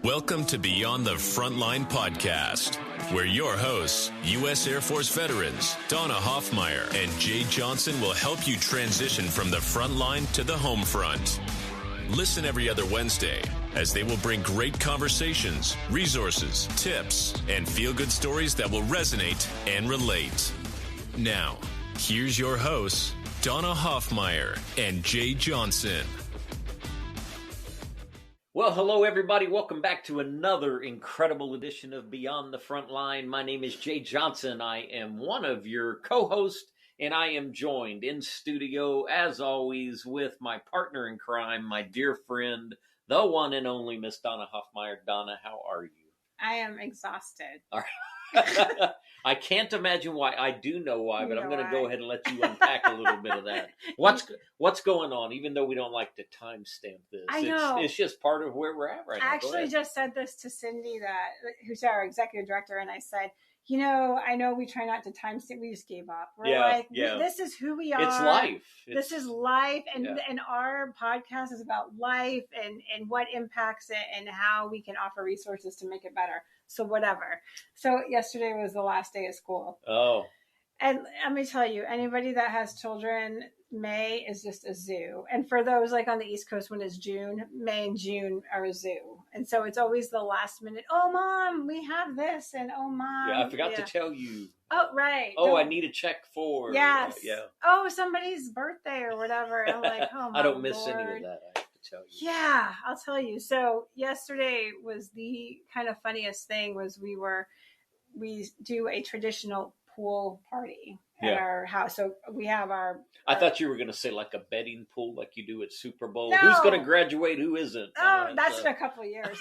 Welcome to Beyond the Frontline podcast, where your hosts, U.S. Air Force veterans Donna Hoffmeyer and Jay Johnson, will help you transition from the front line to the home front. Listen every other Wednesday as they will bring great conversations, resources, tips, and feel-good stories that will resonate and relate. Now, here's your hosts, Donna Hoffmeyer and Jay Johnson. Well, hello, everybody. Welcome back to another incredible edition of Beyond the Frontline. My name is Jay Johnson. I am one of your co-hosts, and I am joined in studio, as always, with my partner in crime, my dear friend, the one and only Miss Donna Hoffmeyer. Donna, how are you? I am exhausted. All right. I can't imagine why. I do know why, but I'm going to go ahead and let you unpack a little bit of that. What's going on? Even though we don't like to timestamp this, I know. It's just part of where we're at right now. I actually just said this to Cindy, who's our executive director, and I said, you know, I know we try not to timestamp. We just gave up. We're this is who we are. It's life. This is life, and our podcast is about life and what impacts it and how we can offer resources to make it better. So whatever. So yesterday was the last day of school. Oh. And let me tell you, anybody that has children, May is just a zoo. And for those like on the East Coast, when it's June, May and June are a zoo. And so it's always the last minute. Oh, Mom, we have this. And oh, Mom. Yeah, I forgot to tell you. Oh, right. Oh, I need a check for. Yes. Yeah. Oh, somebody's birthday or whatever. And I'm like, oh, my I don't miss Lord. any of that. I have to tell you. Yeah, I'll tell you. So yesterday was the kind of funniest thing was we do a traditional pool party at our house. So we have I thought you were going to say like a betting pool like you do at Super Bowl. No. Who's going to graduate? Who isn't? Oh, that's in a couple of years.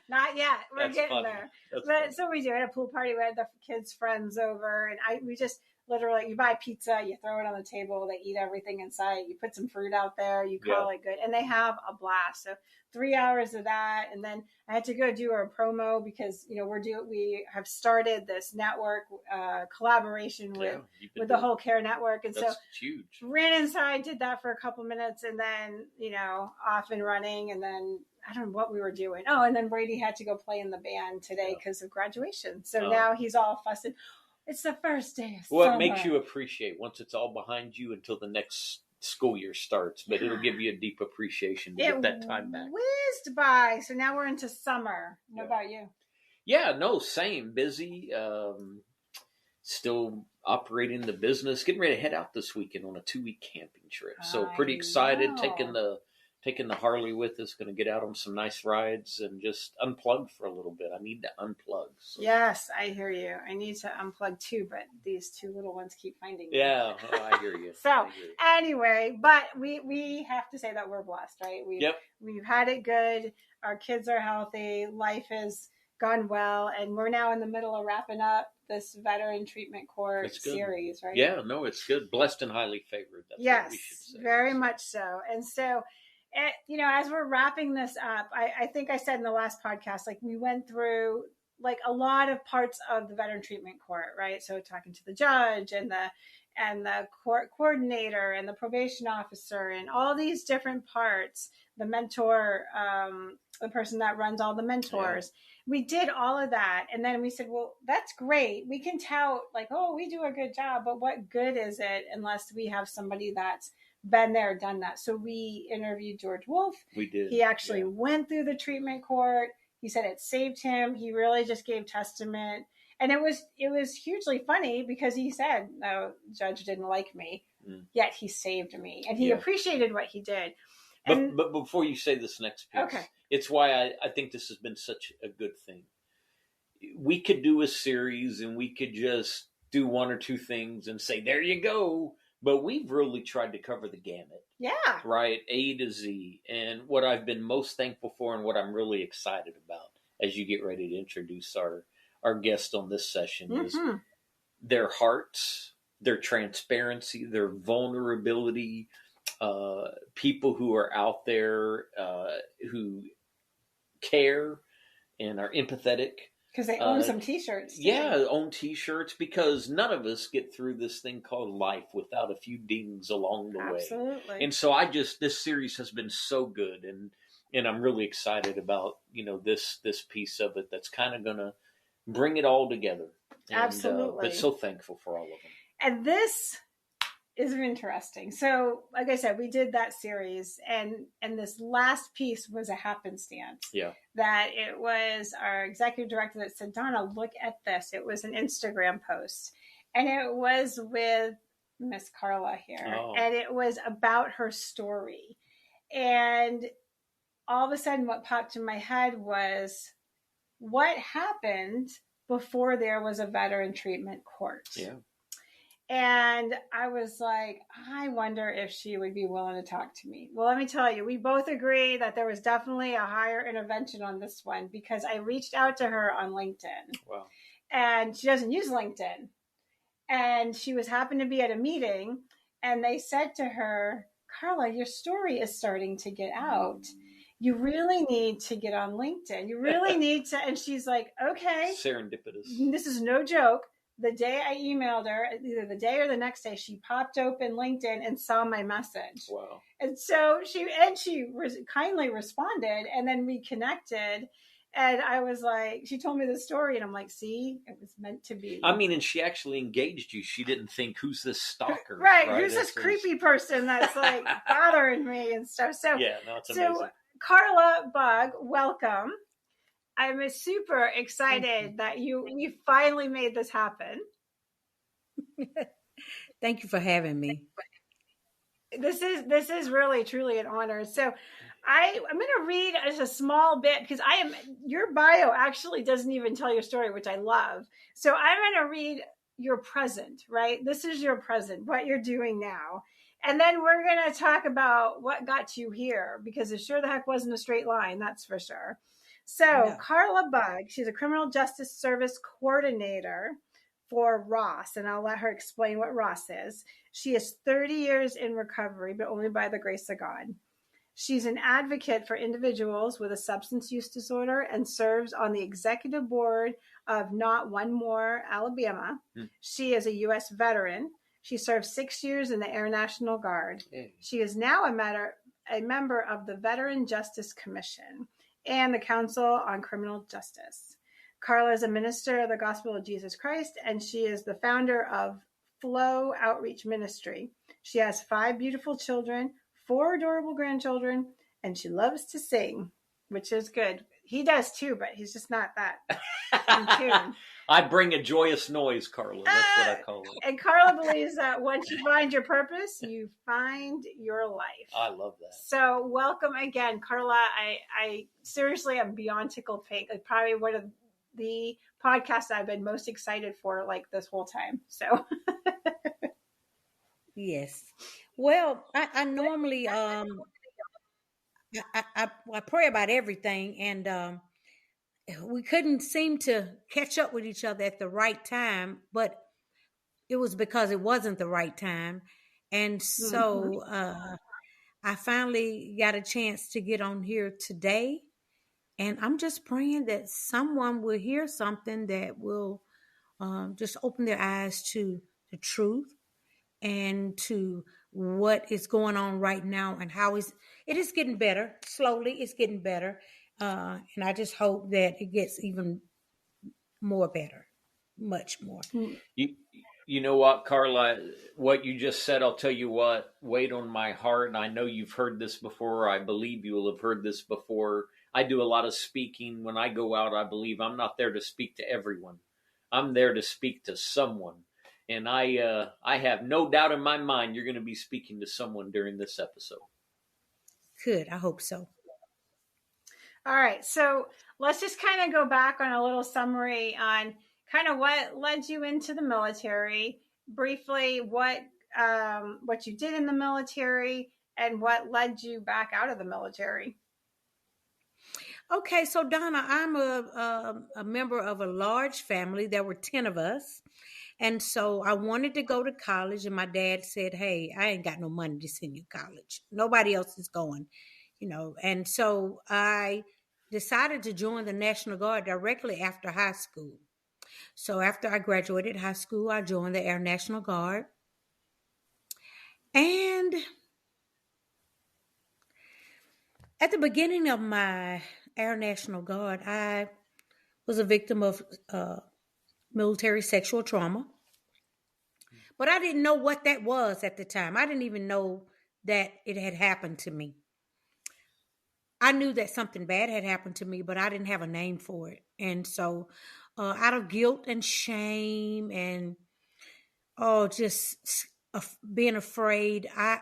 Not yet. We're getting funny. there. So we do it, a pool party. We had the kids' friends over, and we just literally, you buy pizza, you throw it on the table, they eat everything inside, you put some fruit out there, you call it good, and they have a blast. So 3 hours of that, and then I had to go do a promo because we have started this network collaboration with the whole care network, and that's so huge. Ran inside, did that for a couple minutes, and then off and running, and then I don't know what we were doing. Oh, and then Brady had to go play in the band today because of graduation. So now he's all fussing. It's the first day of summer. It makes you appreciate once it's all behind you until the next school year starts, but it'll give you a deep appreciation to get that time back. Whizzed by. So now we're into summer. What about you? Yeah, no, same. Busy. Still operating the business. Getting ready to head out this weekend on a 2-week camping trip. So pretty excited. Taking the Harley with us, going to get out on some nice rides and just unplug for a little bit. I need to unplug. So. Yes, I hear you. I need to unplug too, but these two little ones keep finding me. Yeah, I hear you. So anyway, but we have to say that we're blessed, right? We've had it good. Our kids are healthy. Life has gone well. And we're now in the middle of wrapping up this veteran treatment court series, right? Yeah, no, it's good. Blessed and highly favored. That's what we should say. Very much so. And so, as we're wrapping this up, I think I said in the last podcast, like we went through like a lot of parts of the veteran treatment court, right? So talking to the judge and the court coordinator and the probation officer and all these different parts, the mentor, the person that runs all the mentors. Yeah. We did all of that. And then we said, well, that's great. We can tout like, oh, we do a good job, but what good is it unless we have somebody that's been there, done that. So we interviewed George Wolf. We did. He actually went through the treatment court. He said it saved him. He really just gave testament. And it was hugely funny because he said, no, judge didn't like me, yet he saved me. And he appreciated what he did. But before you say this next piece, it's why I think this has been such a good thing. We could do a series and we could just do one or two things and say, there you go. But we've really tried to cover the gamut. Yeah. Right? A to Z. And what I've been most thankful for and what I'm really excited about as you get ready to introduce our guest on this session is their hearts, their transparency, their vulnerability, people who are out there who care and are empathetic. Because they own some T-shirts. Yeah, own T-shirts, because none of us get through this thing called life without a few dings along the way. Absolutely. And so this series has been so good. And And I'm really excited about, this piece of it that's kind of going to bring it all together. And, Absolutely. But so thankful for all of them. And this is interesting. So, like I said, we did that series, and this last piece was a happenstance. Yeah. That it was our executive director that said, Donna, look at this. It was an Instagram post, and it was with Miss Carla here, and it was about her story. And all of a sudden, what popped in my head was, what happened before there was a veteran treatment court? Yeah. And I was like, I wonder if she would be willing to talk to me. Well, let me tell you, we both agree that there was definitely a higher intervention on this one, because I reached out to her on LinkedIn. Wow. And she doesn't use LinkedIn. And she happened to be at a meeting, and they said to her, Carla, your story is starting to get out. You really need to get on LinkedIn. You really need to. And she's like, okay. Serendipitous. This is no joke. The day I emailed her, either the day or the next day, she popped open LinkedIn and saw my message. Wow. And so she kindly responded, and then we connected. And I was like, she told me the story, and I'm like, see, it was meant to be. I mean, and she actually engaged you. She didn't think, who's this stalker? Right. Who's this creepy person that's like bothering me and stuff. So, yeah, no, it's amazing. So Carla Bugg, welcome. I'm super excited that we finally made this happen. Thank you for having me. This is really, truly an honor. So I'm going to read just a small bit, because your bio actually doesn't even tell your story, which I love. So I'm going to read your present, right? This is your present, what you're doing now. And then we're going to talk about what got you here, because it sure the heck wasn't a straight line. That's for sure. So no. Carla Bugg, she's a criminal justice service coordinator for Ross, and I'll let her explain what Ross is. She is 30 years in recovery, but only by the grace of God. She's an advocate for individuals with a substance use disorder and serves on the executive board of Not One More Alabama. She is a U.S. veteran. She served 6 years in the Air National Guard. She is now a member of the Veteran Justice Commission and the Council on Criminal Justice. Carla is a minister of the Gospel of Jesus Christ, and she is the founder of Flow Outreach Ministry. She has 5 beautiful children, 4 adorable grandchildren, and she loves to sing, which is good. He does too, but he's just not that in tune. I bring a joyous noise, Carla. That's what I call it. And Carla believes that once you find your purpose, you find your life. I love that. So welcome again, Carla. I seriously am beyond tickled pink. It's probably one of the podcasts I've been most excited for, like, this whole time. So yes. Well, I normally I pray about everything, and we couldn't seem to catch up with each other at the right time, but it was because it wasn't the right time. And so I finally got a chance to get on here today, and I'm just praying that someone will hear something that will just open their eyes to the truth and to what is going on right now, and how it is getting better. Slowly, it's getting better. And I just hope that it gets even more better, much more. You know what, Carla, what you just said, I'll tell you what, weighed on my heart. And I know you've heard this before. I believe you will have heard this before. I do a lot of speaking. When I go out, I believe I'm not there to speak to everyone. I'm there to speak to someone. And I have no doubt in my mind you're going to be speaking to someone during this episode. Good. I hope so. All right. So let's just kind of go back on a little summary on kind of what led you into the military, briefly what you did in the military, and what led you back out of the military. Okay. So Donna, I'm a member of a large family. There were 10 of us. And so I wanted to go to college, and my dad said, hey, I ain't got no money to send you to college. Nobody else is going, And so I decided to join the National Guard directly after high school. So after I graduated high school, I joined the Air National Guard. And At the beginning of my Air National Guard, I was a victim of military sexual trauma. But I didn't know what that was at the time. I didn't even know that it had happened to me. I knew that something bad had happened to me, but I didn't have a name for it. And so out of guilt and shame and just being afraid, I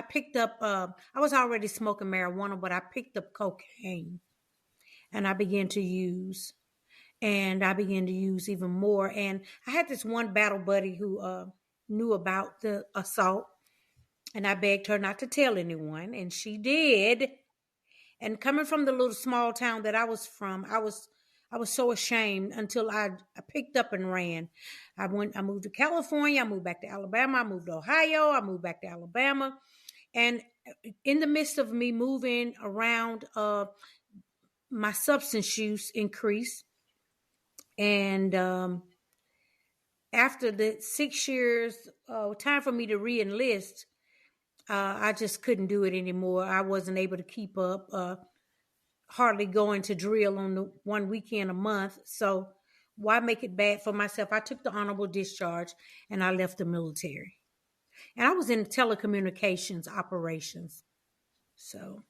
picked up, I was already smoking marijuana, but I picked up cocaine and I began to use. And I began to use even more. And I had this one battle buddy who knew about the assault. And I begged her not to tell anyone. And she did. And coming from the little small town that I was from, I was so ashamed until I picked up and ran. I moved to California. I moved back to Alabama. I moved to Ohio. I moved back to Alabama. And in the midst of me moving around, my substance use increased. And after the 6 years, time for me to re-enlist, I just couldn't do it anymore. I wasn't able to keep up, hardly going to drill on the one weekend a month. So why make it bad for myself? I took the honorable discharge and I left the military. And I was in telecommunications operations. So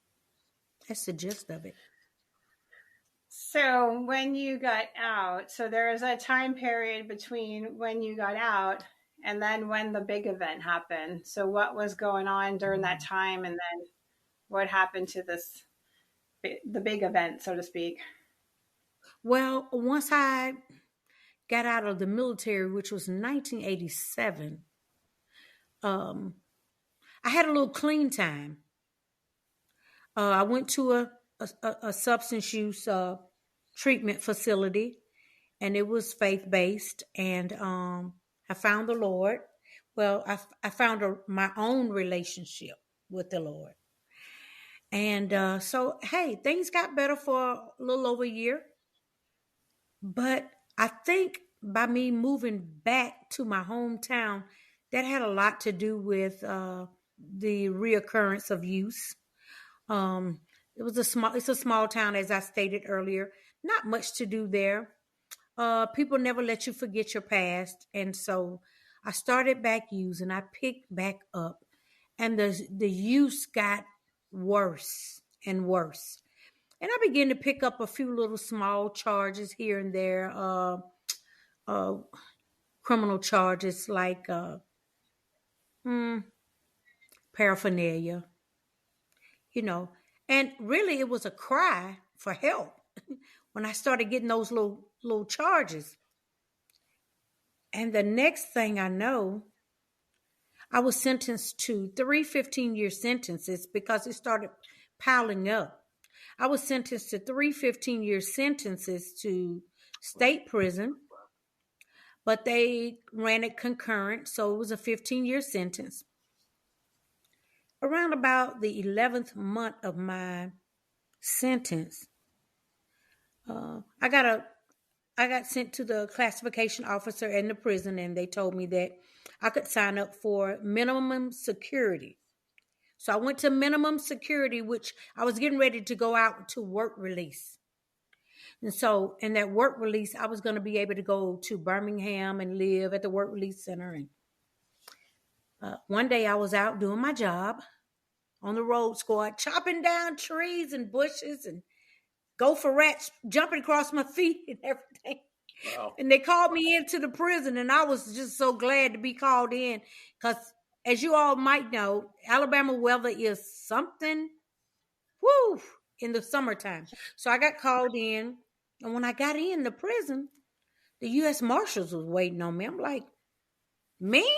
that's the gist of it. So when you got out, so there was a time period between when you got out and then when the big event happened. So what was going on during that time, and then what happened to the big event, so to speak? Well, once I got out of the military, which was 1987, I had a little clean time. I went to a substance use treatment facility, and it was faith-based, and I found the Lord. Well, I found my own relationship with the Lord. And so, hey, things got better for a little over a year. But I think by me moving back to my hometown, that had a lot to do with the reoccurrence of use. It's a small town, as I stated earlier. Not much to do there. People never let you forget your past. And so I started back using. I picked back up. And the use got worse and worse. And I began to pick up a few little small charges here and there. Criminal charges like paraphernalia. And really it was a cry for help when I started getting those little charges. And the next thing I know, I was sentenced to 3 15-year sentences because it started piling up. I was sentenced to 3 15-year sentences to state prison, but they ran it concurrent, so it was a 15-year sentence. Around about the 11th month of my sentence, I got sent to the classification officer in the prison, and they told me that I could sign up for minimum security. So I went to minimum security, which I was getting ready to go out to work release. And so in that work release, I was going to be able to go to Birmingham and live at the work release center. And one day I was out doing my job on the road squad, chopping down trees and bushes and gopher rats jumping across my feet and everything. Wow. And they called me into the prison, and I was just so glad to be called in because, as you all might know, Alabama weather is something, in the summertime. So I got called in, and when I got in the prison, the U.S. Marshals was waiting on me. I'm like, me?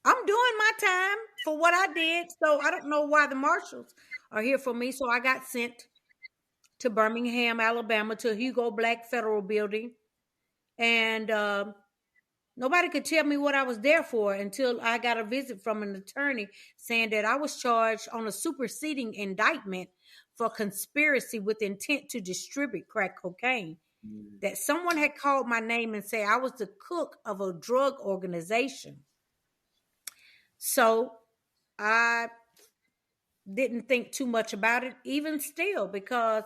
I'm doing my time for what I did, so I don't know why the Marshals are here for me. So I got sent to Birmingham, Alabama, to Hugo Black Federal Building. And nobody could tell me what I was there for until I got a visit from an attorney saying that I was charged on a superseding indictment for conspiracy with intent to distribute crack cocaine. That someone had called my name and said I was the cook of a drug organization. So I didn't think too much about it, even still, because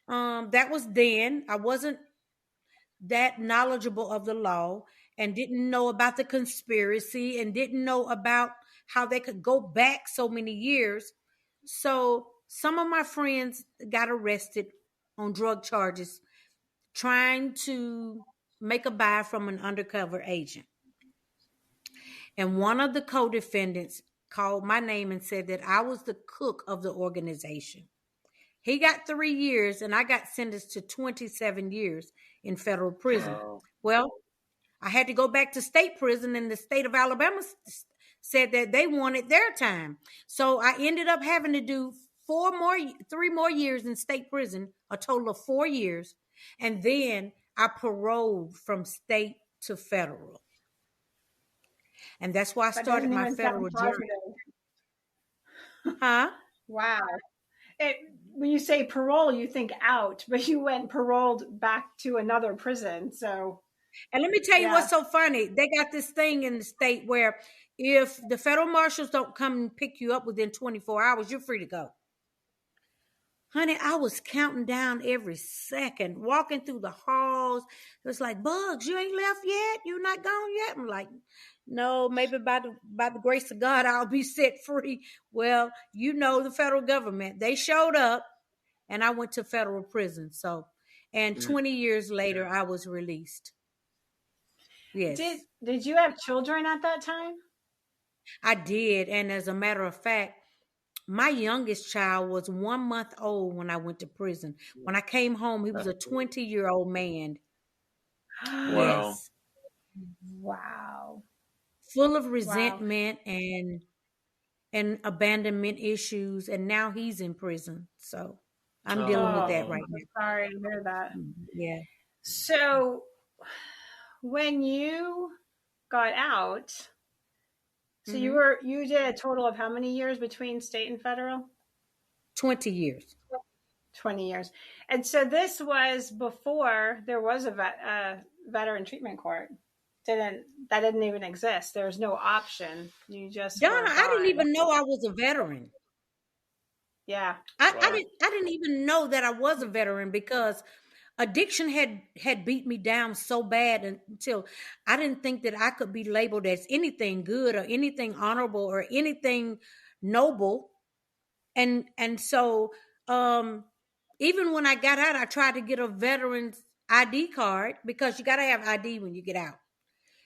that was then. I wasn't that knowledgeable of the law and didn't know about the conspiracy and didn't know about how they could go back so many years. So some of my friends got arrested on drug charges trying to make a buy from an undercover agent. And one of the co-defendants called my name and said that I was the cook of the organization. He got 3 years and I got sentenced to 27 years in federal prison. Well, I had to go back to state prison, and the state of Alabama said that they wanted their time. So I ended up having to do 3 more years in state prison, a total of 4 years. And then I paroled from state to federal. And that's why I started my federal journey. Huh? Wow. When you say parole, you think out, but you went paroled back to another prison. So, and let me tell you what's so funny. They got this thing in the state where if the federal marshals don't come and pick you up within 24 hours, you're free to go. Honey, I was counting down every second, walking through the halls. It was like, Bugs, you ain't left yet? You not gone yet? I'm like, no, maybe by the grace of God, I'll be set free. Well, the federal government, they showed up and I went to federal prison. So, and 20 years later, I was released. Yes. Did you have children at that time? I did. And as a matter of fact, my youngest child was 1 month old when I went to prison. When I came home, he was a 20-year-old man. Wow. Yes. Wow. Full of resentment and abandonment issues. And now he's in prison. So I'm dealing with that right now. Sorry to hear that. Yeah. So when you got out, so you did a total of how many years between state and federal? 20 years. 20 years. And so this was before there was a veteran treatment court. That didn't even exist. There was no option. You just Donna, I didn't even know I was a veteran. Yeah. I didn't even know that I was a veteran because addiction had beat me down so bad until I didn't think that I could be labeled as anything good or anything honorable or anything noble. And so even when I got out, I tried to get a veteran's ID card because you got to have ID when you get out.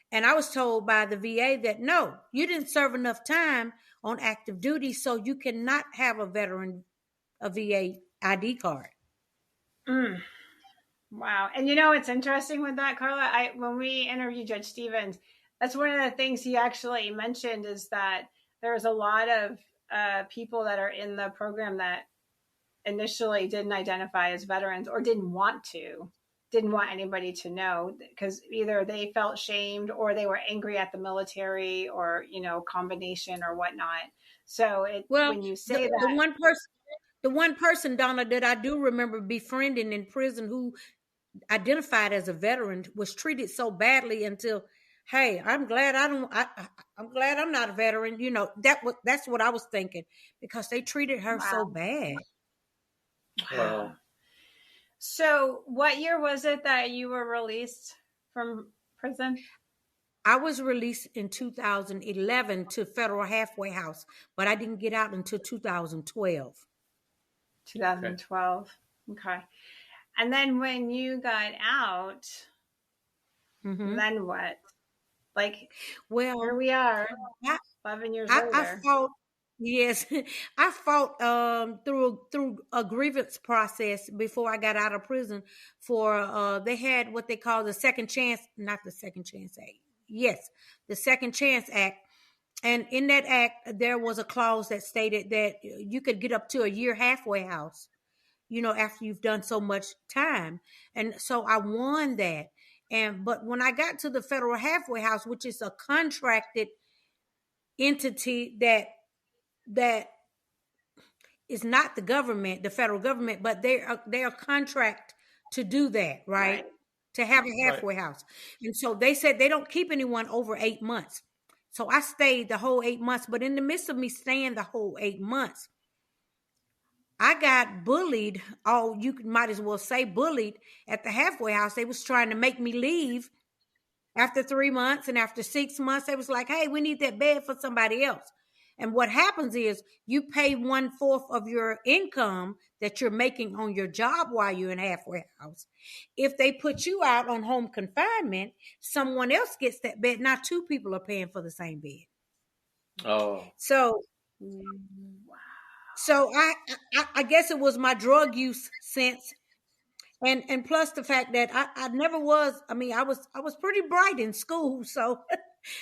And I was told by the VA that, no, you didn't serve enough time on active duty, so you cannot have a VA ID card. Wow. And it's interesting with that, Carla, when we interviewed Judge Stevens, that's one of the things he actually mentioned is that there's a lot of people that are in the program that initially didn't identify as veterans or didn't want anybody to know because either they felt shamed or they were angry at the military or, combination or whatnot. So when you say the one person, Donna, that I do remember befriending in prison who identified as a veteran was treated so badly until, hey, I'm glad I'm not a veteran. That's what I was thinking because they treated her so bad. Wow. So what year was it that you were released from prison? I was released in 2011 to federal halfway house, but I didn't get out until 2012. 2012. Okay. And then when you got out, then what? Here we are, 11 years later. I fought. Yes, I fought through a grievance process before I got out of prison for they had what they call the Second Chance, not the Second Chance Act. Yes, the Second Chance Act. And in that act, there was a clause that stated that you could get up to a year halfway house, after you've done so much time. And so I won that. But when I got to the federal halfway house, which is a contracted entity that is not the government, the federal government, but they are contract to do that, right? To have a halfway house. And so they said they don't keep anyone over 8 months. So I stayed the whole 8 months, but in the midst of me staying the whole 8 months, I got bullied. Oh, you might as well say bullied at the halfway house. They was trying to make me leave after 3 months, and after 6 months, they was like, "Hey, we need that bed for somebody else." And what happens is you pay 1/4 of your income that you're making on your job while you're in halfway house. If they put you out on home confinement, someone else gets that bed. Now 2 people are paying for the same bed. Oh, so So I guess it was my drug use sense, and plus the fact that I never was. I mean, I was pretty bright in school, so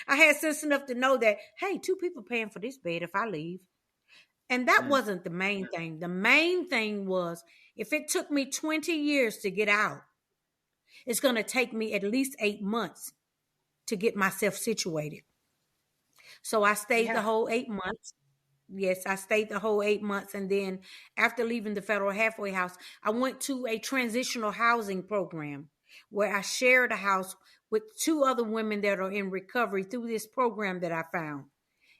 I had sense enough to know that, hey, 2 people paying for this bed if I leave, and that wasn't the main thing. The main thing was, if it took me 20 years to get out, it's going to take me at least 8 months to get myself situated. So I stayed the whole 8 months. Yes, I stayed the whole 8 months. And then after leaving the federal halfway house, I went to a transitional housing program where I shared a house with 2 other women that are in recovery through this program that I found.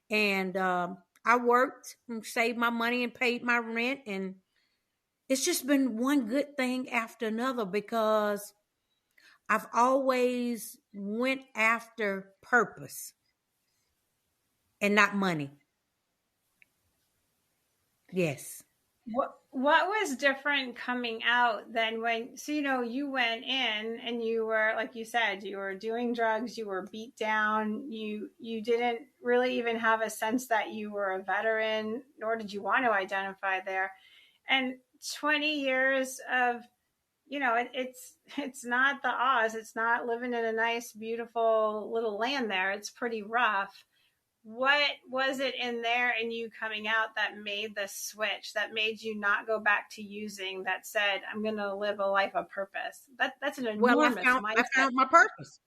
And I worked and saved my money and paid my rent. And it's just been one good thing after another, because I've always went after purpose and not money. Yes. What was different coming out than when, so, you went in and you were, like you said, you were doing drugs, you were beat down, you didn't really even have a sense that you were a veteran, nor did you want to identify there. And 20 years of, it's not the Oz, it's not living in a nice, beautiful little land there. It's pretty rough. What was it in there and you coming out that made the switch, that made you not go back to using, that said, I'm going to live a life of purpose? That's an enormous mindset. I found my purpose.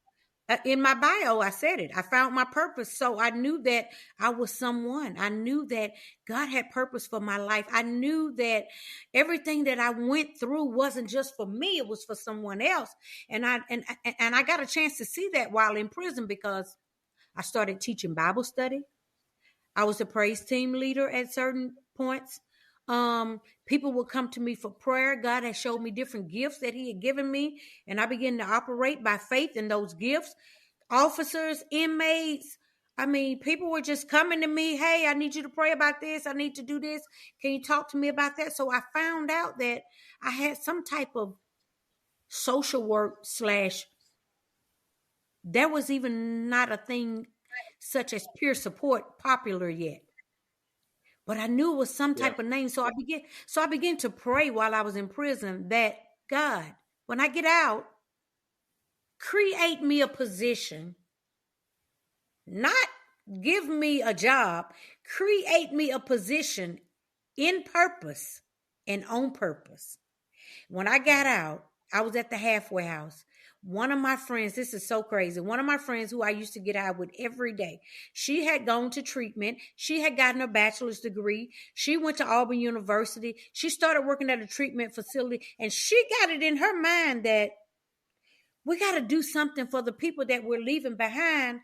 In my bio, I said it. I found my purpose. So I knew that I was someone. I knew that God had purpose for my life. I knew that everything that I went through wasn't just for me. It was for someone else. And I got a chance to see that while in prison, because I started teaching Bible study. I was a praise team leader at certain points. People would come to me for prayer. God had showed me different gifts that he had given me, and I began to operate by faith in those gifts. Officers, inmates, people were just coming to me. Hey, I need you to pray about this. I need to do this. Can you talk to me about that? So I found out that I had some type of social work / there was even not a thing such as peer support popular yet. But I knew it was some type of name. So I began to pray while I was in prison that, God, when I get out, create me a position, not give me a job, create me a position in purpose and on purpose. When I got out, I was at the halfway house. One of my friends, this is so crazy. One of my friends who I used to get out with every day, she had gone to treatment. She had gotten her bachelor's degree. She went to Auburn University. She started working at a treatment facility, and she got it in her mind that we got to do something for the people that we're leaving behind,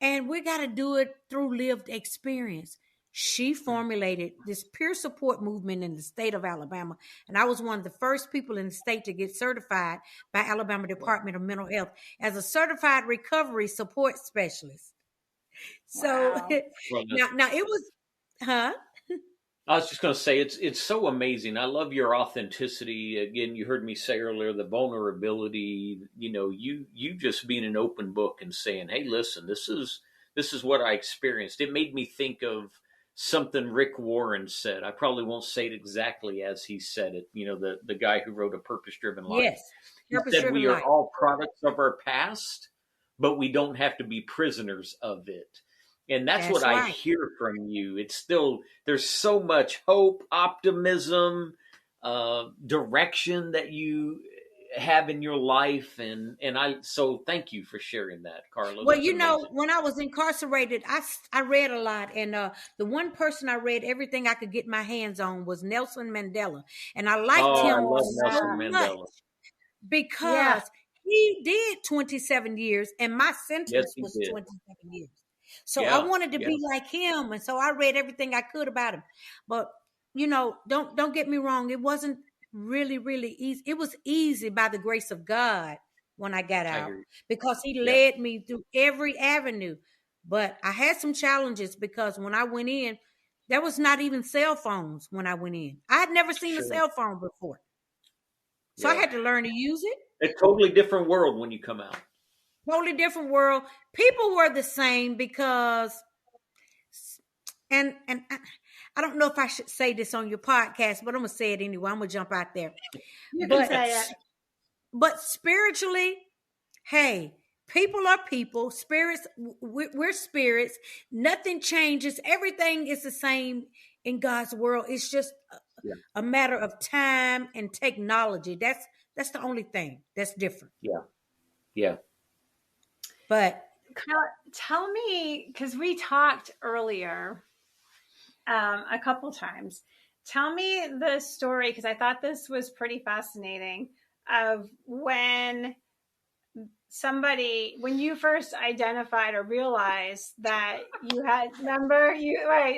and we got to do it through lived experience. She formulated this peer support movement in the state of Alabama. And I was one of the first people in the state to get certified by Alabama Department of Mental Health as a certified recovery support specialist. So now it was, I was just going to say, it's so amazing. I love your authenticity. Again, you heard me say earlier, the vulnerability, you just being an open book and saying, hey, listen, this is what I experienced. It made me think of something Rick Warren said. I probably won't say it exactly as he said it. The guy who wrote A Purpose-Driven Life. Yes, he said we are all products of our past, but we don't have to be prisoners of it. And that's what I hear from you. It's still, there's so much hope, optimism, direction that you have in your life, and so thank you for sharing that, Carla. Well, when I was incarcerated, I read a lot, and the one person I read everything I could get my hands on was Nelson Mandela, and I liked him so much because he did 27 years, and my sentence was 27 years. So I wanted to be like him, and so I read everything I could about him. But don't get me wrong. It wasn't really, really easy. It was easy by the grace of God when I got out because he led me through every avenue. But I had some challenges because when I went in, there was not even cell phones when I went in. I had never seen a cell phone before. So I had to learn to use it. A totally different world when you come out. Totally different world. People were the same because, and I don't know if I should say this on your podcast, but I'm going to say it anyway. I'm going to jump out there. You can say it. But spiritually, hey, people are people. Spirits, we're spirits. Nothing changes. Everything is the same in God's world. It's just a matter of time and technology. That's the only thing that's different. Yeah. But tell me, because we talked earlier a couple times. Tell me the story, because I thought this was pretty fascinating, of when you first identified or realized that you had,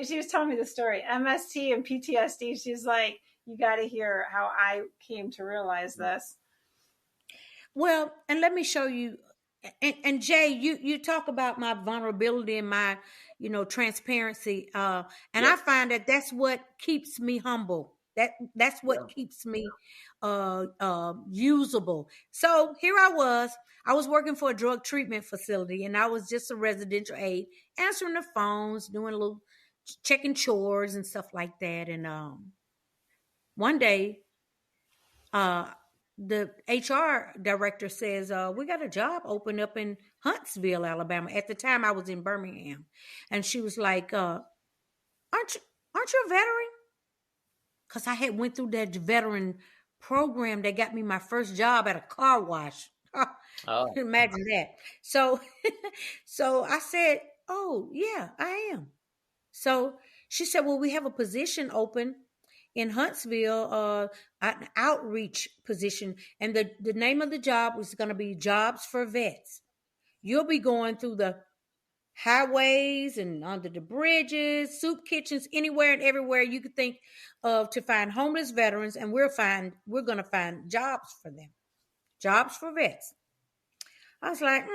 she was telling me the story, MST and PTSD. She's like, you got to hear how I came to realize this. Well, and let me show you. And Jay, you talk about my vulnerability and my, transparency. And I find that that's what keeps me humble. That's what keeps me usable. So here I was working for a drug treatment facility, and I was just a residential aide, answering the phones, doing a little checking chores and stuff like that. And one day, the HR director says, we got a job open up in Huntsville, Alabama. At the time I was in Birmingham. And she was like, aren't you a veteran? Because I had went through that veteran program that got me my first job at a car wash. Imagine that. So I said, oh yeah, I am. So she said, well, we have a position open in Huntsville, an outreach position. And the name of the job was going to be Jobs for Vets. You'll be going through the highways and under the bridges, soup kitchens, anywhere and everywhere you could think of to find homeless veterans. And we're going to find jobs for them. Jobs for Vets. I was like,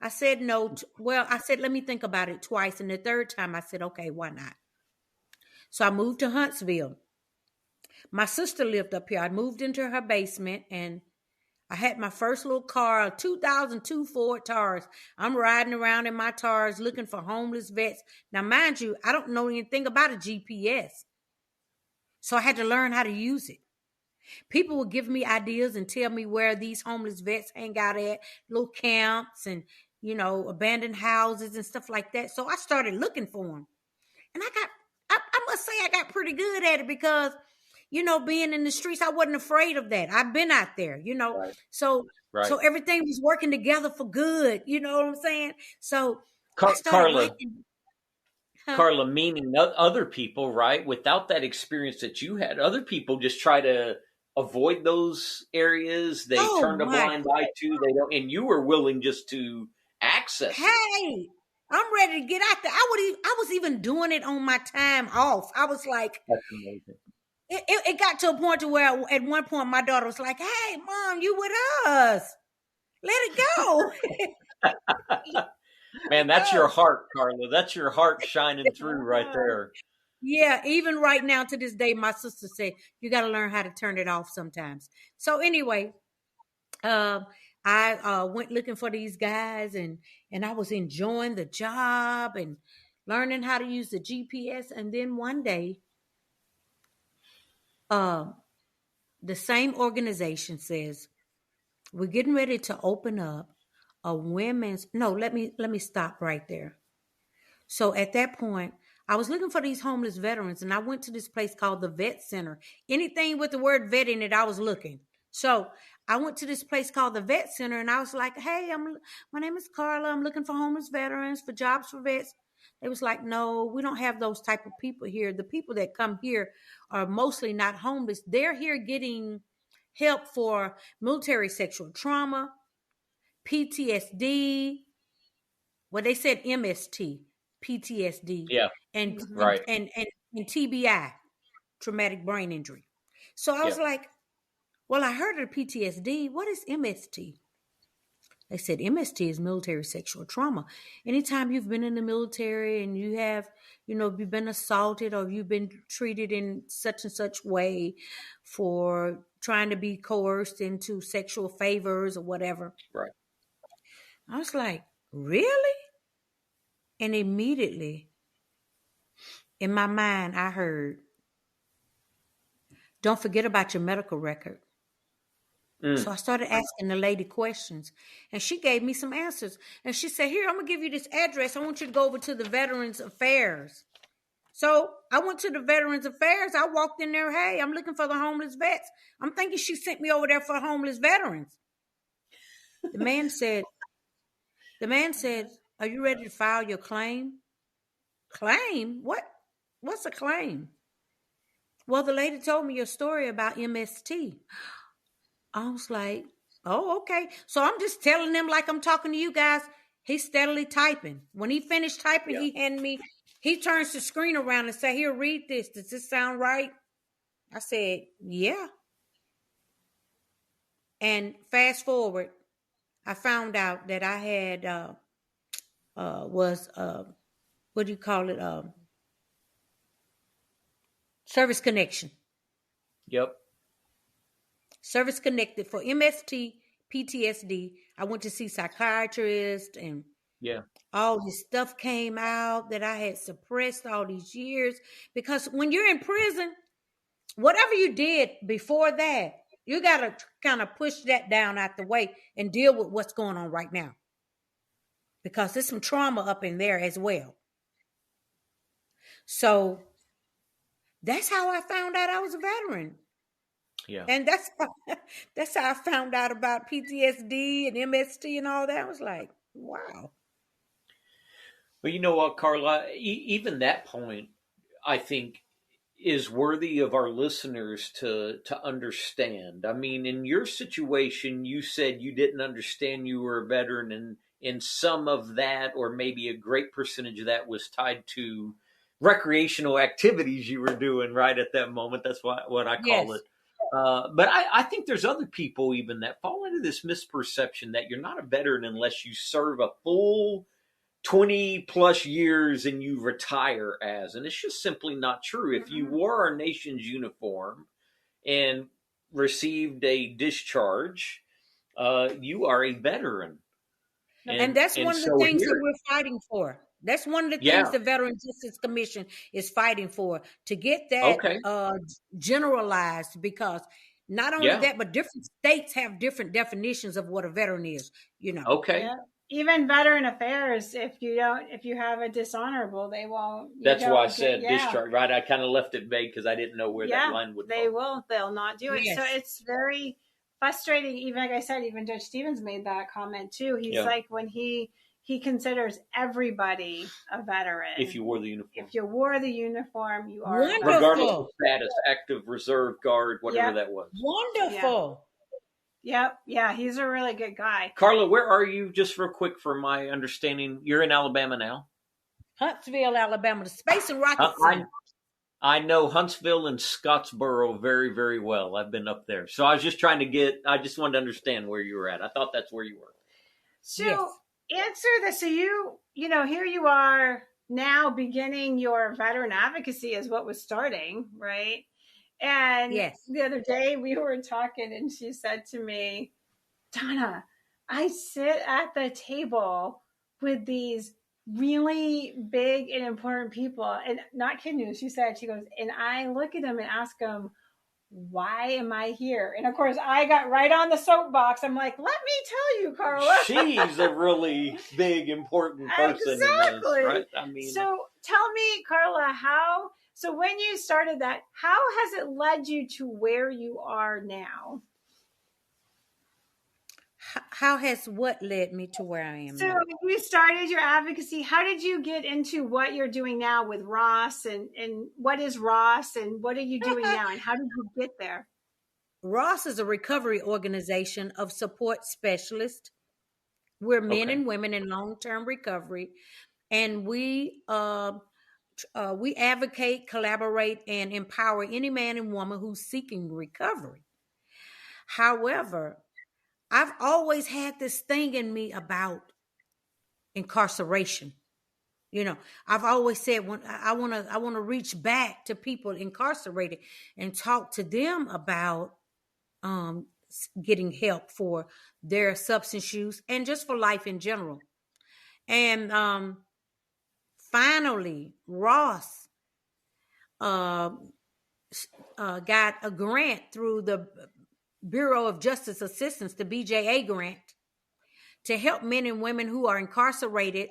I said no. I said, let me think about it twice. And the third time I said, okay, why not? So I moved to Huntsville. My sister lived up here. I moved into her basement, and I had my first little car, a 2002 Ford Taurus. I'm riding around in my Taurus looking for homeless vets. Now, mind you, I don't know anything about a GPS. So I had to learn how to use it. People would give me ideas and tell me where these homeless vets hang out at, little camps and, abandoned houses and stuff like that. So I started looking for them. And I must say I got pretty good at it because, being in the streets, I wasn't afraid of that. I've been out there, Right. So everything was working together for good. You know what I'm saying? So Carla, meaning other people, right? Without that experience that you had, other people just try to avoid those areas. They turn a blind eye to. They don't, and you were willing just to access. Hey. I'm ready to get out there. I was even doing it on my time off. I was like, that's amazing. It got to a point to where at one point my daughter was like, hey, Mom, you with us. Let it go. Man, that's your heart, Carla. That's your heart shining through right there. Yeah, even right now to this day, my sister said, you got to learn how to turn it off sometimes. So anyway, I went looking for these guys and I was enjoying the job and learning how to use the GPS. And then one day, the same organization says, we're getting ready to open up a women's, let me stop right there. So at that point, I was looking for these homeless veterans and I went to this place called the Vet Center. Anything with the word vet in it, I was looking. So I went to this place called the Vet Center and I was like, hey, my name is Carla. I'm looking for homeless veterans for jobs for vets. They was like, no, we don't have those type of people here. The people that come here are mostly not homeless. They're here getting help for military sexual trauma, PTSD. Well, they said MST, PTSD. Yeah. And TBI. traumatic brain injury. So I was like, well, I heard of PTSD. What is MST? They said MST is military sexual trauma. Anytime you've been in the military and you have, you've been assaulted or you've been treated in such and such way for trying to be coerced into sexual favors or whatever. Right. I was like, really? And immediately in my mind, I heard, don't forget about your medical record. So I started asking the lady questions, and she gave me some answers. And she said, here, I'm going to give you this address. I want you to go over to the Veterans Affairs. So I went to the Veterans Affairs. I walked in there. Hey, I'm looking for the homeless vets. I'm thinking she sent me over there for homeless veterans. The man said, are you ready to file your claim? Claim? What's a claim? Well, the lady told me your story about MST. I was like, oh, okay. So I'm just telling them like I'm talking to you guys. He's steadily typing. When he finished typing, he turns the screen around and say, here, read this. Does this sound right? I said, yeah. And fast forward, I found out that I had, what do you call it? Service connection. Yep. Service connected for MST, PTSD. I went to see psychiatrists and all this stuff came out that I had suppressed all these years. Because when you're in prison, whatever you did before that, you got to kind of push that down out the way and deal with what's going on right now. Because there's some trauma up in there as well. So that's how I found out I was a veteran. Yeah. And that's how I found out about PTSD and MST and all that. I was like, wow. Well, you know what, Carla? Even that point, I think, is worthy of our listeners to understand. I mean, in your situation, you said you didn't understand you were a veteran, and in some of that, or maybe a great percentage of that, was tied to recreational activities you were doing right at that moment. That's what I call it. But I think there's other people even that fall into this misperception that you're not a veteran unless you serve a full 20 plus years and you retire as. And it's just simply not true. If you wore our nation's uniform and received a discharge, you are a veteran. And that's one of the things that we're fighting for. That's one of the things the Veteran Justice Commission is fighting for, to get that generalized, because not only that, but different states have different definitions of what a veteran is, Okay. Yeah. Even Veteran Affairs, if you have a dishonorable, they won't. That's why I said discharge, right? I kind of left it vague because I didn't know where that line would go. They'll not do it. Yes. So it's very frustrating. Even like I said, even Judge Stevens made that comment too. He's like, when he considers everybody a veteran. If you wore the uniform. If you wore the uniform, you are. Wonderful. Regardless of status, active, reserve, guard, whatever that was. Wonderful. Yep. Yeah, he's a really good guy. Carla, where are you? Just real quick for my understanding. You're in Alabama now? Huntsville, Alabama. The Space and Rocket Center. I know Huntsville and Scottsboro very, very well. I've been up there. So I was just I just wanted to understand where you were at. I thought that's where you were. So answer this. So here you are now beginning your veteran advocacy is what was starting, right? And the other day we were talking and she said to me, Donna, I sit at the table with these really big and important people, and not kidding you, she goes, and I look at them and ask them, why am I here? And of course I got right on the soapbox. I'm like, let me tell you, Carla. She's a really big, important person. Exactly. In this, right? I mean, so tell me, Carla, so when you started that, how has it led you to where you are now? How has what led me to where I am? So you started your advocacy. How did you get into what you're doing now with Ross, and what is Ross, and what are you doing now, and how did you get there? Ross is a recovery organization of support specialists. We're men and women in long-term recovery, and we we advocate, collaborate, and empower any man and woman who's seeking recovery. However, I've always had this thing in me about incarceration. I've always said when I want to reach back to people incarcerated and talk to them about getting help for their substance use and just for life in general. And finally, Ross got a grant through the Bureau of Justice Assistance, the BJA grant, to help men and women who are incarcerated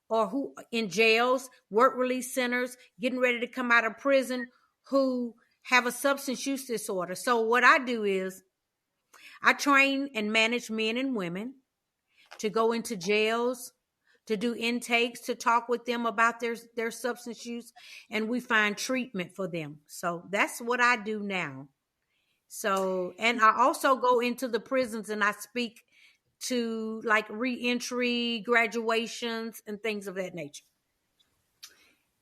or who in jails, work release centers, getting ready to come out of prison, who have a substance use disorder. So what I do is I train and manage men and women to go into jails, to do intakes, to talk with them about their substance use, and we find treatment for them. So that's what I do now. So, and I also go into the prisons and I speak to like reentry, graduations, and things of that nature.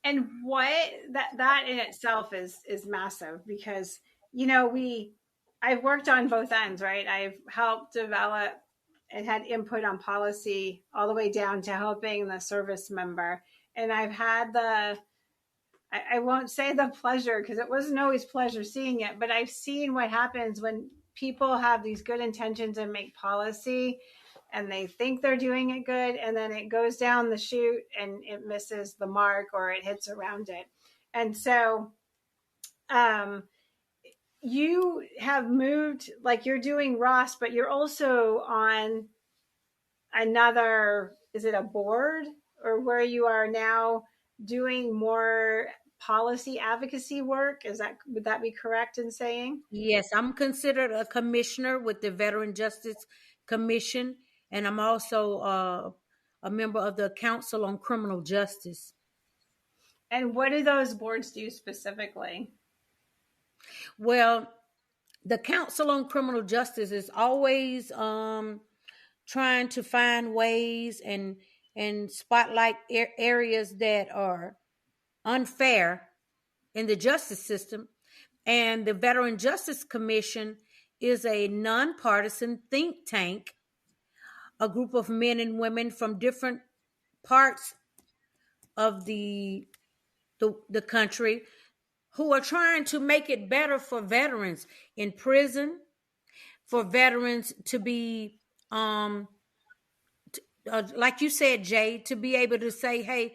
And what that in itself is massive, because I've worked on both ends, right? I've helped develop and had input on policy all the way down to helping the service member, and I've had I won't say the pleasure, because it wasn't always pleasure seeing it, but I've seen what happens when people have these good intentions and make policy and they think they're doing it good, and then it goes down the chute and it misses the mark or it hits around it. And so you have moved, like you're doing Ross, but you're also on another, is it a board, or where you are now doing more policy advocacy work? Would that be correct in saying? Yes, I'm considered a commissioner with the Veteran Justice Commission, and I'm also a member of the Council on Criminal Justice. And what do those boards do specifically? Well, the Council on Criminal Justice is always trying to find ways and spotlight areas that are unfair in the justice system. And the Veteran Justice Commission is a nonpartisan think tank, a group of men and women from different parts of the country who are trying to make it better for veterans in prison, for veterans to be, like you said, Jay, to be able to say, hey,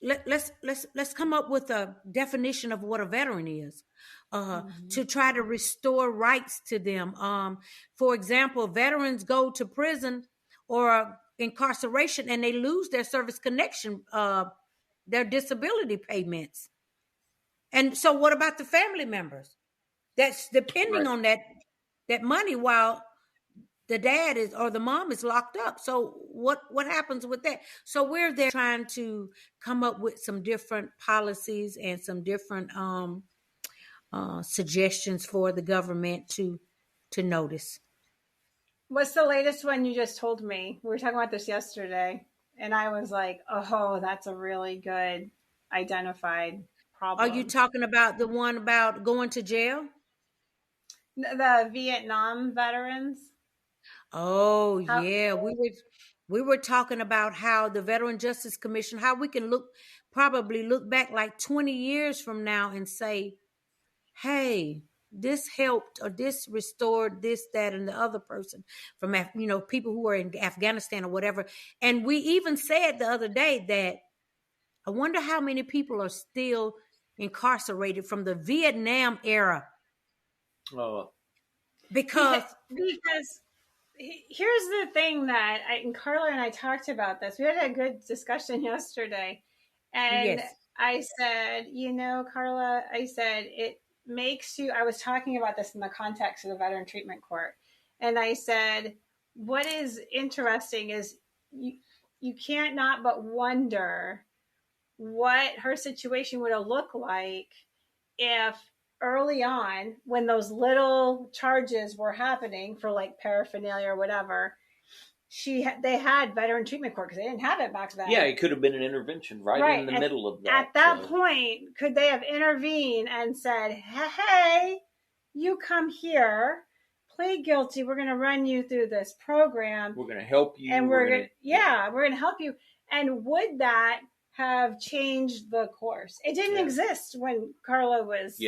let's come up with a definition of what a veteran is, to try to restore rights to them. For example, veterans go to prison or incarceration and they lose their service connection, their disability payments. And so what about the family members that's depending on that money while the dad is or the mom is locked up? So what happens with that? So we're there trying to come up with some different policies and some different suggestions for the government to notice. What's the latest one you just told me? We were talking about this yesterday, and I was like, oh, that's a really good identified problem. Are you talking about the one about going to jail? The Vietnam veterans? Oh, yeah. We were talking about how the Veteran Justice Commission, how we can probably look back like 20 years from now and say, hey, this helped or this restored this, that, and the other person from, people who are in Afghanistan or whatever. And we even said the other day that I wonder how many people are still incarcerated from the Vietnam era. Oh. Because here's the thing that Carla and I talked about this. We had a good discussion yesterday. And yes. I said, Carla, it makes you, I was talking about this in the context of the Veteran Treatment Court. And I said, what is interesting is you can't not but wonder what her situation would have looked like if early on, when those little charges were happening for like paraphernalia or whatever, they had veteran treatment court, because they didn't have it back then. Yeah, it could have been an intervention right in the middle of that. At that point, could they have intervened and said, hey, you come here, plead guilty, we're going to run you through this program. We're going to help you. And we're going to help you. And would that have changed the course? It didn't exist when Carla was,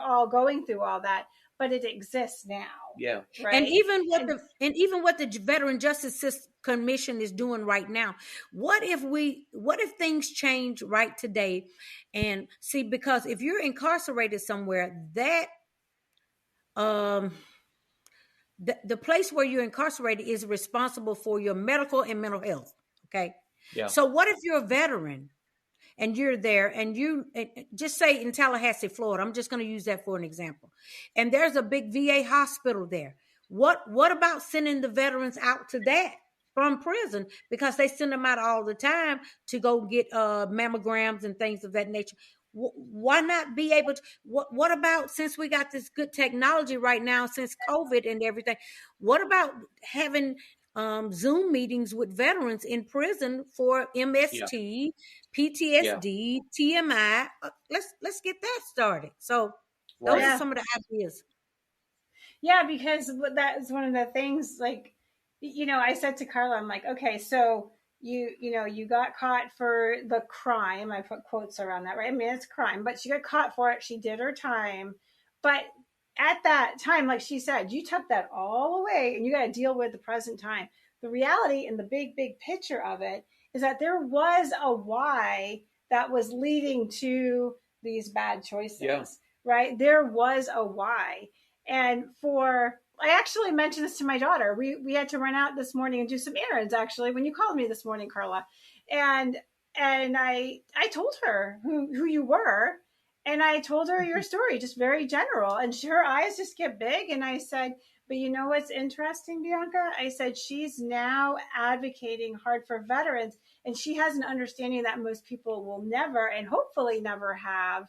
all going through all that, but it exists now. Yeah. Right? And even what the Veteran Justice Commission is doing right now, what if things change right today? And see, because if you're incarcerated somewhere, that the place where you're incarcerated is responsible for your medical and mental health. Okay. Yeah. So what if you're a veteran and you're there, and you just say in Tallahassee, Florida, I'm just going to use that for an example, and there's a big VA hospital there. What about sending the veterans out to that from prison, because they send them out all the time to go get mammograms and things of that nature? Why not be able to? What about, since we got this good technology right now, since COVID and everything, what about having Zoom meetings with veterans in prison for MST, PTSD, TMI? Let's get that started. So those are some of the ideas. Yeah, because that is one of the things, like, I said to Carla, I'm like, okay, so you got caught for the crime. I put quotes around that, right? I mean, it's a crime, but she got caught for it. She did her time. But at that time, like she said, you took that all away and you got to deal with the present time. The reality and the big picture of it is that there was a why that was leading to these bad choices, right? There was a why. And I actually mentioned this to my daughter. We had to run out this morning and do some errands, actually, when you called me this morning, Carla. And I told her who you were. And I told her your story, just very general. And her eyes just get big. And I said, but you know what's interesting, Bianca? I said, she's now advocating hard for veterans. And she has an understanding that most people will never, and hopefully never have.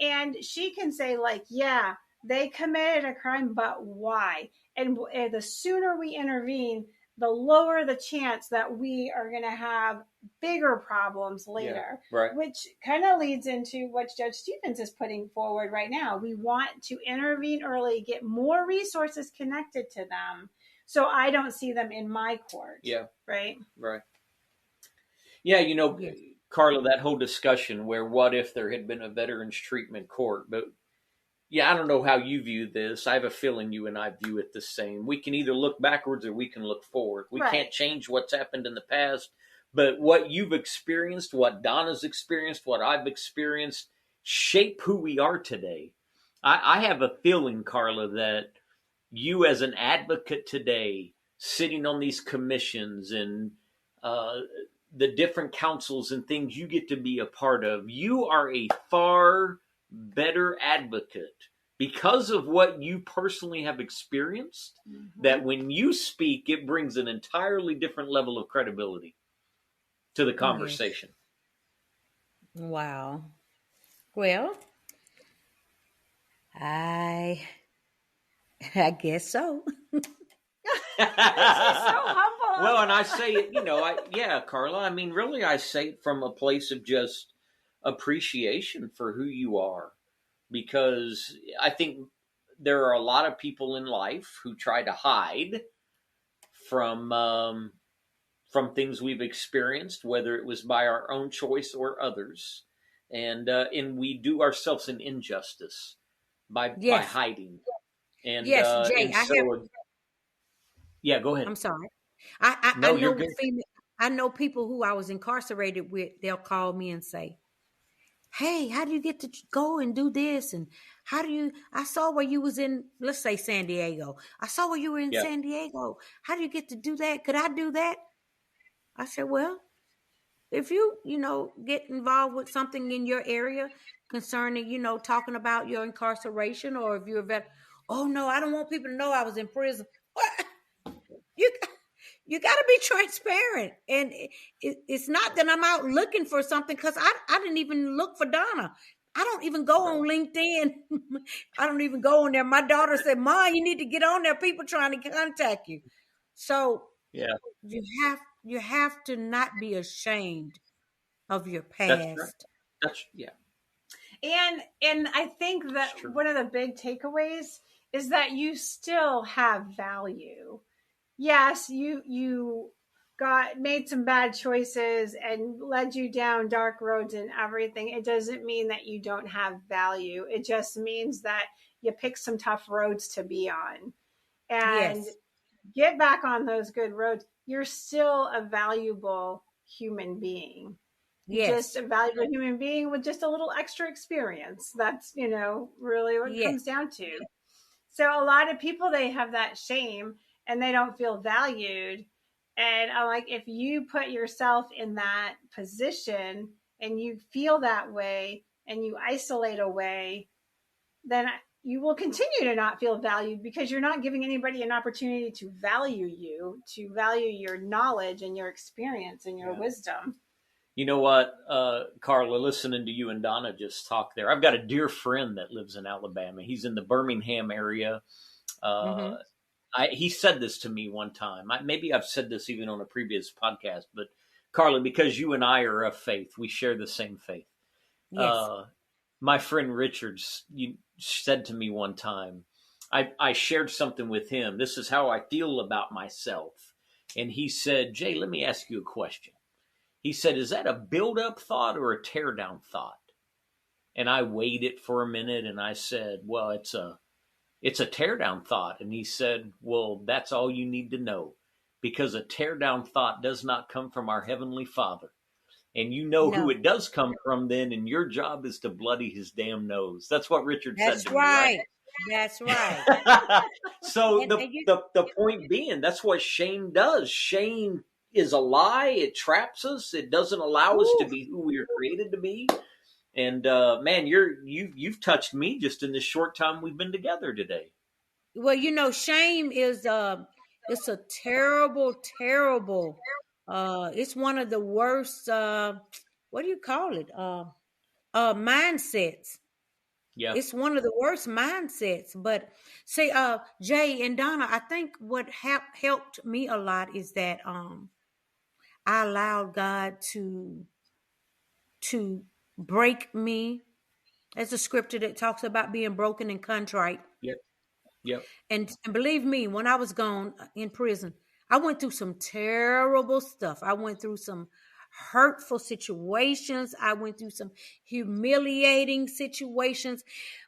And she can say, like, yeah, they committed a crime, but why? And the sooner we intervene, the lower the chance that we are going to have bigger problems later, which kind of leads into what Judge Stevens is putting forward right now. We want to intervene early, get more resources connected to them, so I don't see them in my court. Yeah. Right. Yeah, Carla, that whole discussion where what if there had been a veterans treatment court, but I don't know how you view this. I have a feeling you and I view it the same. We can either look backwards or we can look forward. We can't change what's happened in the past, but what you've experienced, what Donna's experienced, what I've experienced, shape who we are today. I have a feeling, Carla, that you as an advocate today, sitting on these commissions and the different councils and things you get to be a part of, you are a far better advocate because of what you personally have experienced, that when you speak, it brings an entirely different level of credibility to the conversation. Wow. Well, I guess so. She's so humble. Well, and I say it, Carla, I mean, really, I say it from a place of just appreciation for who you are, because I think there are a lot of people in life who try to hide from things we've experienced, whether it was by our own choice or others, and we do ourselves an injustice by hiding. And yes, Jay, go ahead. I'm sorry. I know people who I was incarcerated with. They'll call me and say, hey, how do you get to go and do this? And I saw where you was in, let's say San Diego. I saw where you were in San Diego. How do you get to do that? Could I do that? I said, well, if you get involved with something in your area concerning, talking about your incarceration, or if you're a veteran, oh no, I don't want people to know I was in prison. What? You got to be transparent. And it's not that I'm out looking for something, because I didn't even look for Donna. I don't even go on LinkedIn. I don't even go on there. My daughter said, Mom, you need to get on there. People trying to contact you. So Yeah. You have to not be ashamed of your That's right. past. Yeah. And I think that one of the big takeaways is that you still have value. Yes, you made some bad choices and led you down dark roads and everything. It doesn't mean that you don't have value. It just means that you pick some tough roads to be on and get back on those good roads. You're still a valuable human being. Just a valuable human being with just a little extra experience. That's, really what it comes down to. So a lot of people, they have that shame and they don't feel valued. And I'm like, if you put yourself in that position and you feel that way and you isolate away, then you will continue to not feel valued because you're not giving anybody an opportunity to value you, to value your knowledge and your experience and your wisdom. You know what, Carla, listening to you and Donna just talk there, I've got a dear friend that lives in Alabama. He's in the Birmingham area. He said this to me one time. Maybe I've said this even on a previous podcast, but Carla, because you and I are of faith, we share the same faith. Yes. My friend Richard said to me one time, I shared something with him. This is how I feel about myself. And he said, Jay, let me ask you a question. He said, is that a build-up thought or a tear-down thought? And I weighed it for a minute and I said, well, it's a tear-down thought. And he said, well, that's all you need to know, because a tear-down thought does not come from our Heavenly Father. And you know who it does come from then, and your job is to bloody his damn nose. That's what Richard said to me. Right? That's right. So the point being, that's what shame does. Shame is a lie. It traps us. It doesn't allow us to be who we are created to be. And man, you've touched me just in this short time we've been together today. Well, shame is it's a terrible, terrible. It's one of the worst. What do you call it? Mindsets. Yeah, it's one of the worst mindsets. But see, Jay and Donna, I think what helped me a lot is that I allowed God to break me. There's a scripture that talks about being broken and contrite. Yep. And believe me, when I was gone in prison, I went through some terrible stuff. I went through some hurtful situations. I went through some humiliating situations,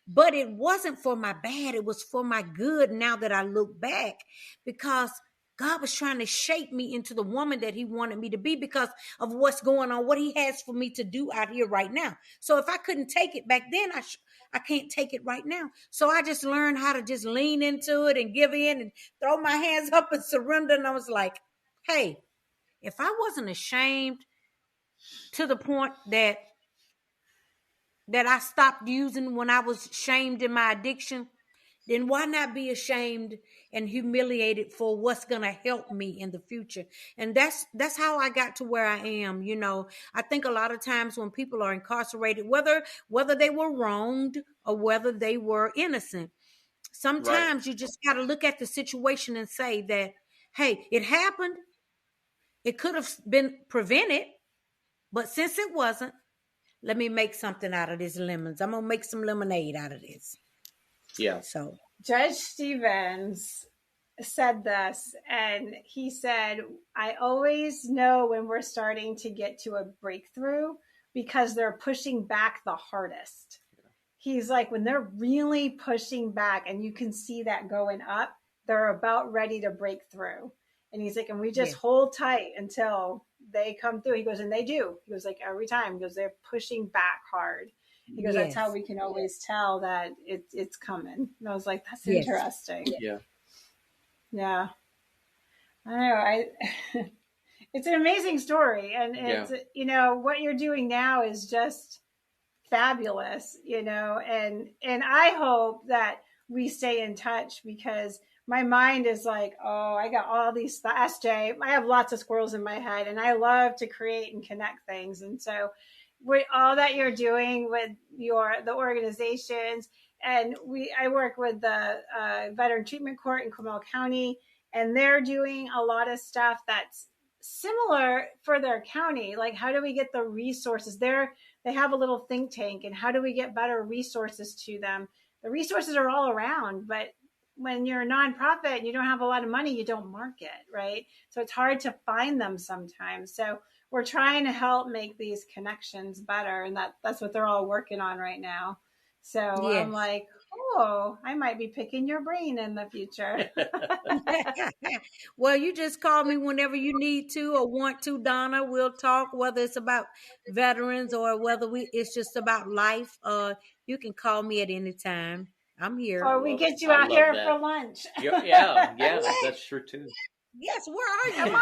but it wasn't for my bad. It was for my good now that I look back, because God was trying to shape me into the woman that he wanted me to be because of what's going on, what he has for me to do out here right now. So if I couldn't take it back then, I can't take it right now. So I just learned how to just lean into it and give in and throw my hands up and surrender. And I was like, hey, if I wasn't ashamed to the point that I stopped using when I was shamed in my addiction, then why not be ashamed and humiliated for what's going to help me in the future? And that's how I got to where I am. I think a lot of times when people are incarcerated, whether they were wronged or whether they were innocent, sometimes you just got to look at the situation and say that, hey, it happened. It could have been prevented, but since it wasn't, let me make something out of these lemons. I'm going to make some lemonade out of this. Yeah. So Judge Stevens said this, and he said, I always know when we're starting to get to a breakthrough because they're pushing back the hardest. He's like, when they're really pushing back and you can see that going up, they're about ready to break through. And he's like, and we just hold tight until they come through. He goes, and they do. He goes, like, every time. He goes, they're pushing back hard. He goes, that's how we can always tell that it's coming. And I was like, that's interesting. Yeah. Yeah. I know. It's an amazing story. And it's, what you're doing now is just fabulous, and I hope that we stay in touch, because my mind is like, oh, I got all these thoughts, Jay. I have lots of squirrels in my head, and I love to create and connect things. And so with all that you're doing with the organizations, and I work with the Veteran Treatment Court in Comal County, and they're doing a lot of stuff that's similar for their county. Like, how do we get the resources there? They have a little think tank, and how do we get better resources to them? The resources are all around, but when you're a nonprofit and you don't have a lot of money, you don't market, right? So it's hard to find them sometimes. So we're trying to help make these connections better. And that's what they're all working on right now. So yes. I'm like, oh, I might be picking your brain in the future. Well, you just call me whenever you need to or want to, Donna. We'll talk, whether it's about veterans or whether it's just about life. You can call me at any time. I'm here. Or we get you out here for lunch. Yeah, that's true too. Yes, where are you?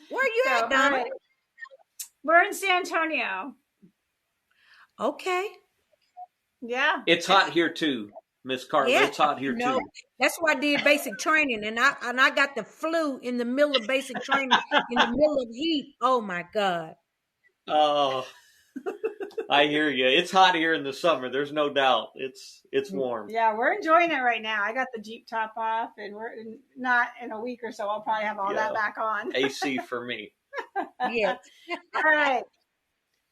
Where are you at, Donna? Right. We're in San Antonio. Okay. Yeah. It's hot here too, Miss Carla. Yeah. It's hot here too. That's why I did basic training, and I got the flu in the middle of basic training, in the middle of heat. Oh my God. Oh, I hear you. It's hot here in the summer. There's no doubt. It's warm. Yeah, we're enjoying it right now. I got the Jeep top off, and we're not in a week or so. I'll probably have all that back on. AC for me. Yeah. All right.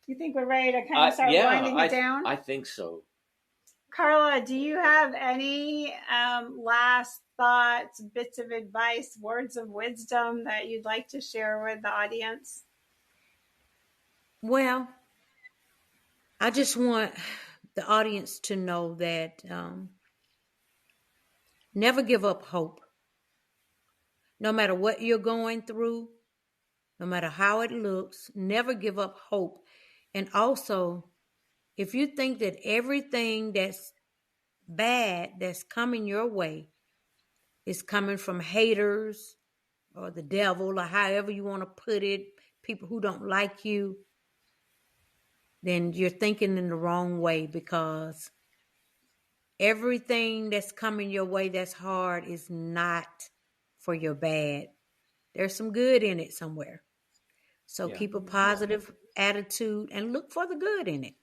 You think we're ready to kind of start winding it down? I think so. Carla, do you have any last thoughts, bits of advice, words of wisdom that you'd like to share with the audience? Well, I just want the audience to know that never give up hope. No matter what you're going through, no matter how it looks, never give up hope. And also, if you think that everything that's bad that's coming your way is coming from haters or the devil or however you want to put it, people who don't like you, then you're thinking in the wrong way, because everything that's coming your way that's hard is not for your bad. There's some good in it somewhere. So keep a positive attitude and look for the good in it.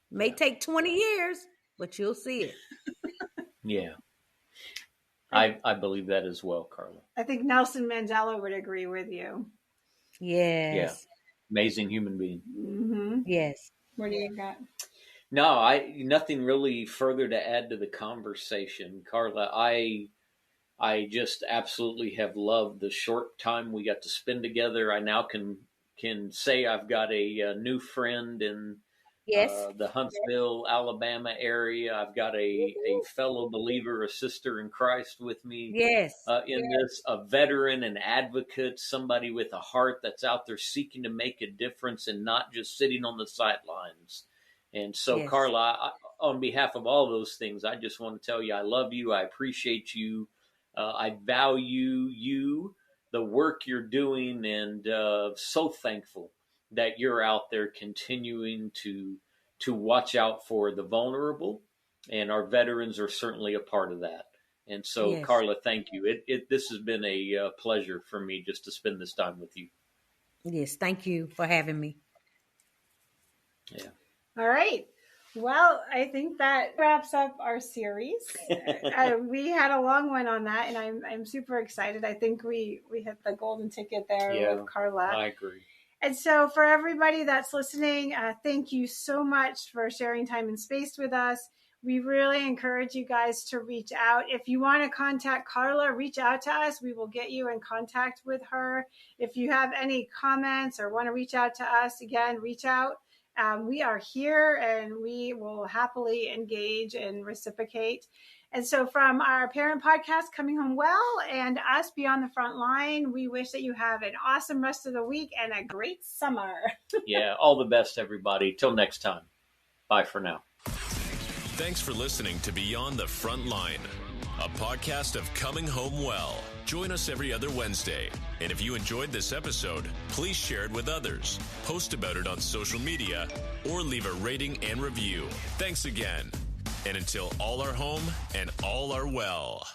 May take 20 years, but you'll see it. Yeah. I believe that as well, Carla. I think Nelson Mandela would agree with you. Yes. Yeah. Amazing human being. Mm-hmm. Yes. What do you got? No, nothing really further to add to the conversation, Carla. I just absolutely have loved the short time we got to spend together. I now can say I've got a new friend in the Huntsville, Alabama area. I've got a fellow believer, a sister in Christ with me. Yes. In this, a veteran, an advocate, somebody with a heart that's out there seeking to make a difference and not just sitting on the sidelines. And so, Carla, on behalf of all those things, I just want to tell you I love you. I appreciate you. I value you, the work you're doing, and so thankful that you're out there continuing to watch out for the vulnerable, and our veterans are certainly a part of that. And so, Carla, thank you. This has been a pleasure for me just to spend this time with you. Yes, thank you for having me. Yeah. All right. Well, I think that wraps up our series. We had a long one on that, and I'm super excited. I think we hit the golden ticket there with Carla. I agree. And so for everybody that's listening, thank you so much for sharing time and space with us. We really encourage you guys to reach out. If you want to contact Carla, reach out to us. We will get you in contact with her. If you have any comments or want to reach out to us, again, reach out. We are here, and we will happily engage and reciprocate. And so from our parent podcast, Coming Home Well, and us, Beyond the Frontline, we wish that you have an awesome rest of the week and a great summer. Yeah, all the best, everybody. Till next time. Bye for now. Thanks for listening to Beyond the Frontline, a podcast of Coming Home Well. Join us every other Wednesday. And if you enjoyed this episode, please share it with others, post about it on social media, or leave a rating and review. Thanks again. And until all are home and all are well.